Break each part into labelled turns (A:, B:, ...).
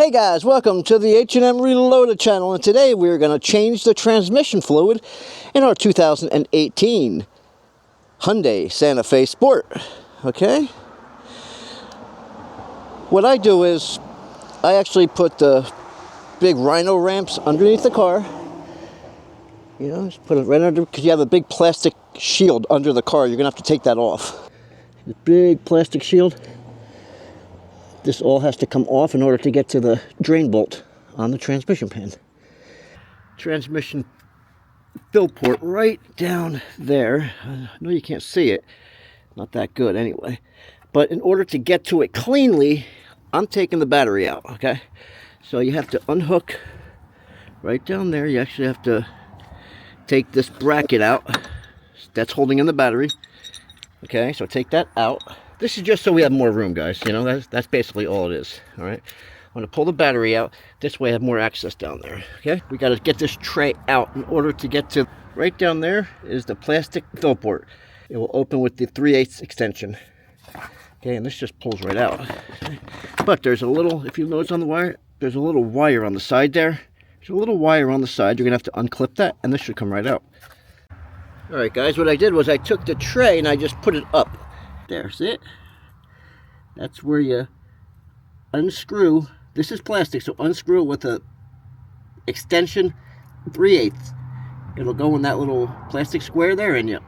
A: Hey guys, welcome to the H&M Reloaded channel, and today we're going to change the transmission fluid in our 2018 Hyundai Santa Fe Sport. Okay? What I do is I actually put the big rhino ramps underneath the car. You know, just put it right under, because you have a big plastic shield under the car. You're going to have to take that off. The big plastic shield. This all has to come off in order to get to the drain bolt on the transmission pan. Transmission fill port right down there. I know you can't see it. Not that good anyway. But in order to get to it cleanly, I'm taking the battery out, okay? So you have to unhook right down there. You actually have to take this bracket out. That's holding in the battery. Okay, so take that out. This is just so we have more room, guys. You know, that's basically all it is. All right. I'm going to pull the battery out. This way I have more access down there. Okay. We got to get this tray out in order to get to right down there is the plastic fill port. It will open with the 3/8 extension. Okay. And this just pulls right out. Okay. But there's a little, if you notice on the wire, there's a little wire on the side there. There's a little wire on the side. You're going to have to unclip that and this should come right out. All right, guys. What I did was I took the tray and I just put it up. There's it. That's where you unscrew. This is plastic, so unscrew it with a extension 3/8. It'll go in that little plastic square there and you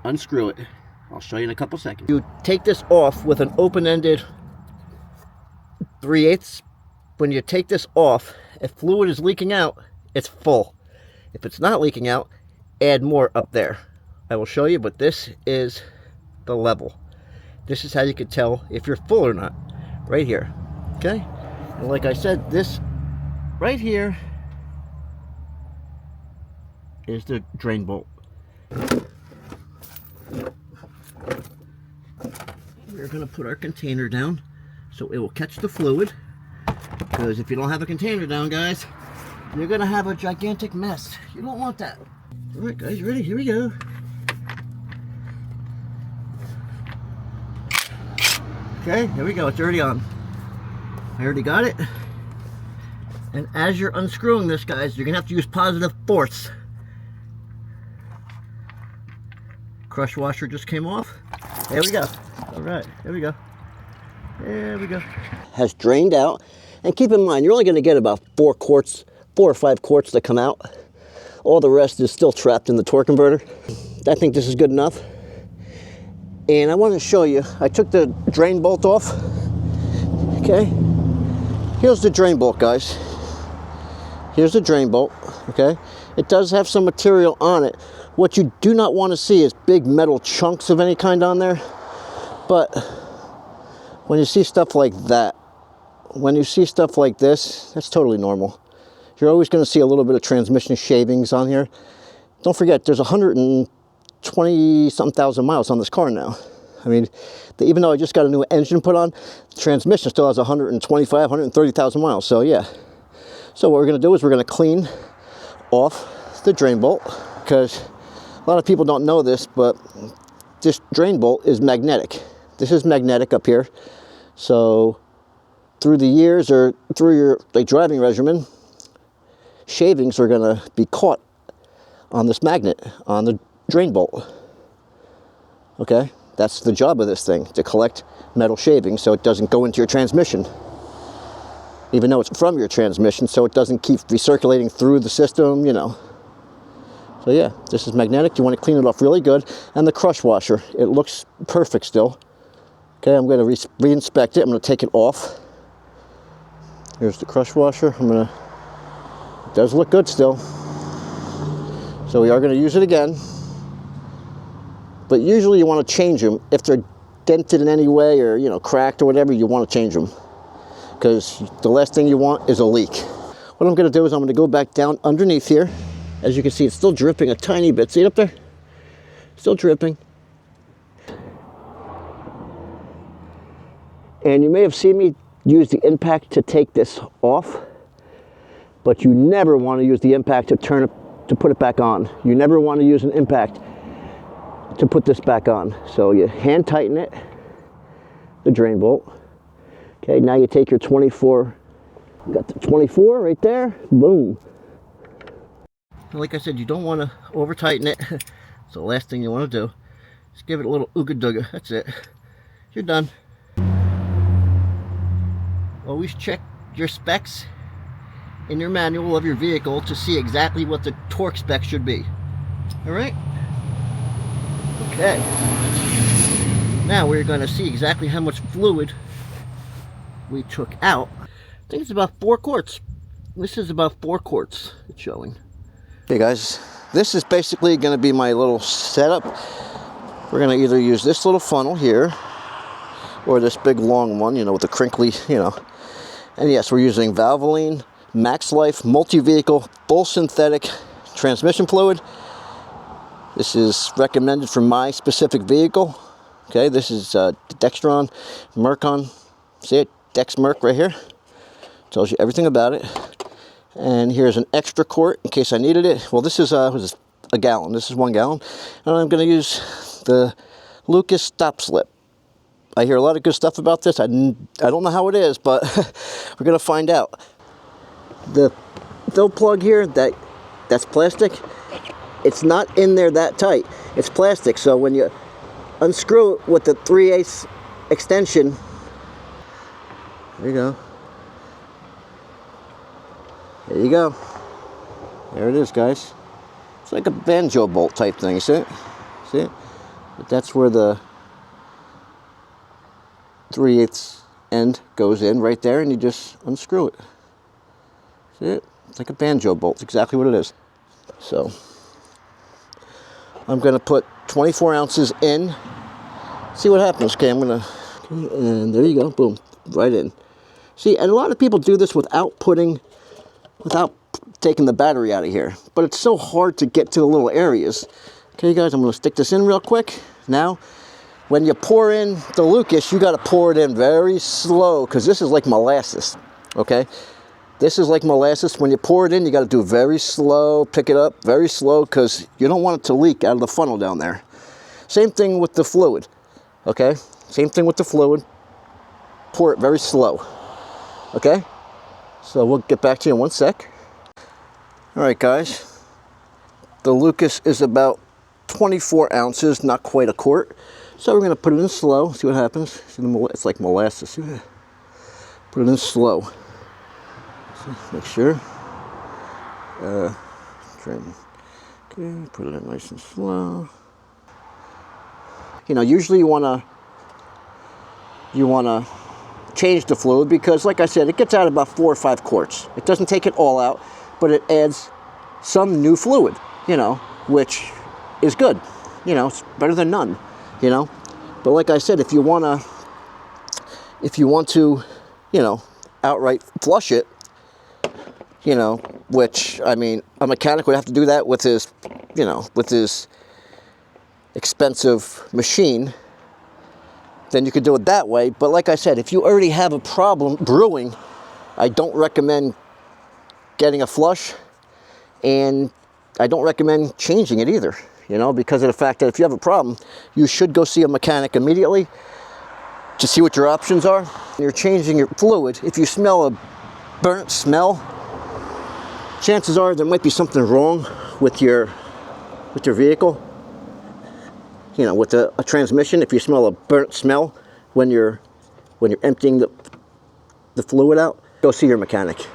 A: unscrew it. I'll show you in a couple seconds. You take this off with an open-ended 3/8. When you take this off, if fluid is leaking out, it's full. If it's not leaking out, add more up there. I will show you, but this is the level. This is how you can tell if you're full or not, right here, okay? And like I said, this right here is the drain bolt. We're gonna put our container down so it will catch the fluid, because if you don't have a container down, guys, you're gonna have a gigantic mess. You don't want that. All right, guys, ready? Here we go. Okay, here we go. It's already on. I already got it. And as you're unscrewing this, guys, you're going to have to use positive force. Crush washer just came off. There we go. All right, there we go. There we go. Has drained out. And keep in mind, you're only going to get about 4 or 5 quarts that come out. All the rest is still trapped in the torque converter. I think this is good enough. And I want to show you, I took the drain bolt off. Okay, here's the drain bolt, guys. Here's the drain bolt. Okay, it does have some material on it. What you do not want to see is big metal chunks of any kind on there. But when you see stuff like that, when you see stuff like this, that's totally normal. You're always going to see a little bit of transmission shavings on here. Don't forget, there's 120-something thousand miles on this car now. I mean, even though I just got a new engine put on, the transmission still has 125, 130,000 miles. So yeah. So what we're going to do is we're going to clean off the drain bolt, because a lot of people don't know this, but this drain bolt is magnetic. This is magnetic up here. So through the years or through your driving regimen, shavings are going to be caught on this magnet, on the drain bolt. Okay, that's the job of this thing, to collect metal shavings so it doesn't go into your transmission, even though it's from your transmission, so it doesn't keep recirculating through the system, you know. So yeah, this is magnetic. You want to clean it off really good. And the crush washer, it looks perfect still. Okay, I'm going to re-inspect it. I'm going to take it off. Here's the crush washer. It does look good still. So we are going to use it again. But usually you want to change them. If they're dented in any way or, you know, cracked or whatever, you want to change them. Because the last thing you want is a leak. What I'm going to do is I'm going to go back down underneath here. As you can see, it's still dripping a tiny bit. See it up there? Still dripping. And you may have seen me use the impact to take this off. But you never want to use the impact to put it back on. You never want to use an impact to put this back on. So you hand tighten it, the drain bolt. Okay, now you take your 24 Got the 24 right there. Boom. And like I said, you don't want to over tighten it. So the last thing you want to do is give it a little ooga dooga. That's it. You're done. Always check your specs in your manual of your vehicle to see exactly what the torque spec should be. Alright? Okay. Now we're going to see exactly how much fluid we took out. I think it's about 4 quarts. This is about 4 quarts it's showing. Okay guys, this is basically going to be my little setup. We're going to either use this little funnel here or this big long one, you know, with the crinkly, you know. And yes, we're using Valvoline Max Life multi-vehicle full synthetic transmission fluid. This is recommended for my specific vehicle. Okay, this is Dextron Mercon. See it? Dex Merc right here. Tells you everything about it. And here's an extra quart in case I needed it. Well, this is a gallon. This is 1 gallon. And I'm going to use the Lucas Stop Slip. I hear a lot of good stuff about this. I don't know how it is, but we're going to find out. The fill plug here, that's plastic. It's not in there that tight. It's plastic, so when you unscrew it with the 3/8 extension, there you go. There you go. There it is, guys. It's like a banjo bolt type thing, you see it? See it? But that's where the 3/8 end goes in right there, and you just unscrew it. See it? It's like a banjo bolt. It's exactly what it is. So I'm going to put 24 ounces in. See what happens. Okay, and there you go. Boom. Right in. See, and a lot of people do this without taking the battery out of here. But it's so hard to get to the little areas. Okay, guys, I'm going to stick this in real quick. Now, when you pour in the Lucas, you got to pour it in very slow because this is like molasses. Okay? This is like molasses. When you pour it in, you got to do very slow, pick it up very slow because you don't want it to leak out of the funnel down there. Same thing with the fluid, okay? Same thing with the fluid. Pour it very slow, okay? So we'll get back to you in 1 sec. All right, guys. The Lucas is about 24 ounces, not quite a quart. So we're going to put it in slow, see what happens. It's like molasses. Put it in slow. Make sure. Okay, put it in nice and slow. You know, usually you wanna change the fluid because, like I said, it gets out about 4 or 5 quarts. It doesn't take it all out, but it adds some new fluid. You know, which is good. You know, it's better than none. You know, but like I said, if you want to, you know, outright flush it. You know, which, I mean, a mechanic would have to do that with his, you know, with his expensive machine. Then you could do it that way. But like I said, if you already have a problem brewing, I don't recommend getting a flush. And I don't recommend changing it either, you know, because of the fact that if you have a problem, you should go see a mechanic immediately to see what your options are. When you're changing your fluid, if you smell a burnt smell, chances are there might be something wrong with your vehicle. You know, with a transmission, if you smell a burnt smell when you're emptying the fluid out, go see your mechanic.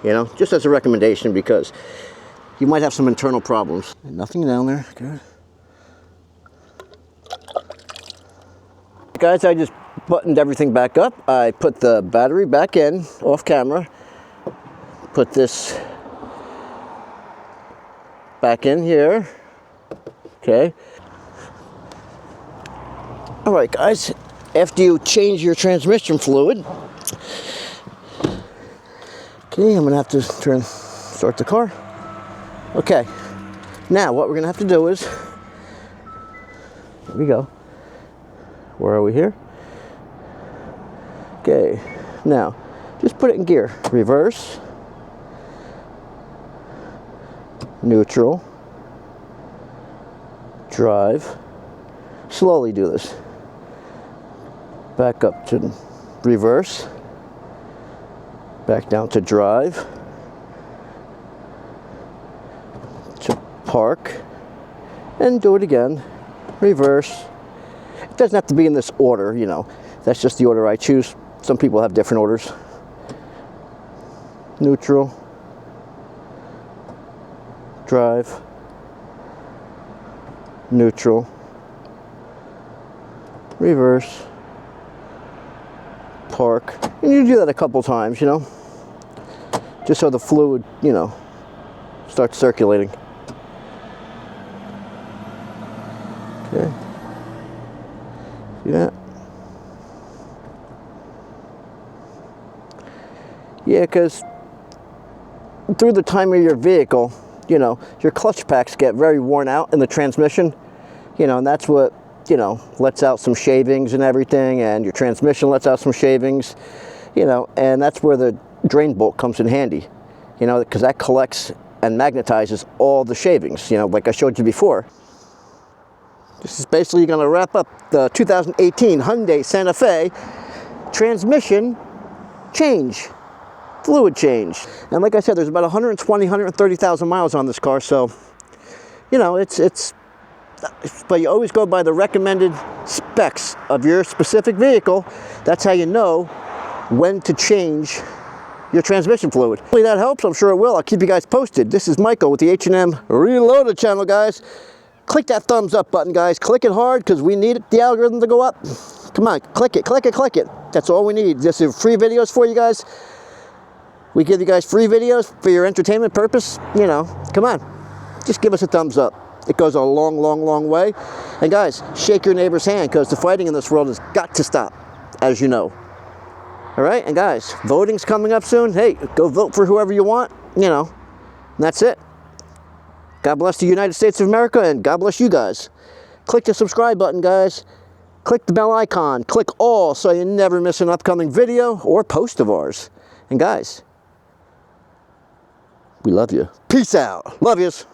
A: You know, just as a recommendation because you might have some internal problems. Nothing down there. Good. Guys, I just buttoned everything back up. I put the battery back in off camera. Put this back in here. Okay. All right, guys, after you change your transmission fluid, okay, I'm gonna have to start the car. Okay, now what we're gonna have to do is, here we go. Where are we here? Okay, now just put it in gear. Reverse, neutral, drive. Slowly do this. Back up to reverse, Back down to drive. To park. And do it again. Reverse. It doesn't have to be in this order, you know. That's just the order I choose. Some people have different orders. Neutral. Drive. Neutral. Reverse. Park. And you do that a couple times, you know. Just so the fluid, you know, starts circulating. Okay. See that? Yeah, because through the time of your vehicle, you know, your clutch packs get very worn out in the transmission, you know, and that's what, you know, lets out some shavings and everything, and your transmission lets out some shavings, you know, and that's where the drain bolt comes in handy, you know, because that collects and magnetizes all the shavings, you know, like I showed you before. This is basically going to wrap up the 2018 Hyundai Santa Fe transmission change. Fluid change. And like I said, there's about 120, 130,000 miles on this car, so, you know, but you always go by the recommended specs of your specific vehicle. That's how you know when to change your transmission fluid. Hopefully that helps. I'm sure it will. I'll keep you guys posted. This is Michael with the H&M Reloaded channel, guys. Click that thumbs up button, guys. Click it hard, because we need the algorithm to go up. Come on, click it, click it, click it. That's all we need. This is free videos for you guys. We give you guys free videos for your entertainment purpose. You know, come on. Just give us a thumbs up. It goes a long, long, long way. And guys, shake your neighbor's hand, because the fighting in this world has got to stop, as you know. All right, and guys, voting's coming up soon. Hey, go vote for whoever you want, you know, and that's it. God bless the United States of America, and God bless you guys. Click the subscribe button, guys. Click the bell icon. Click all so you never miss an upcoming video or post of ours. And guys, we love you. Peace out. Love yous.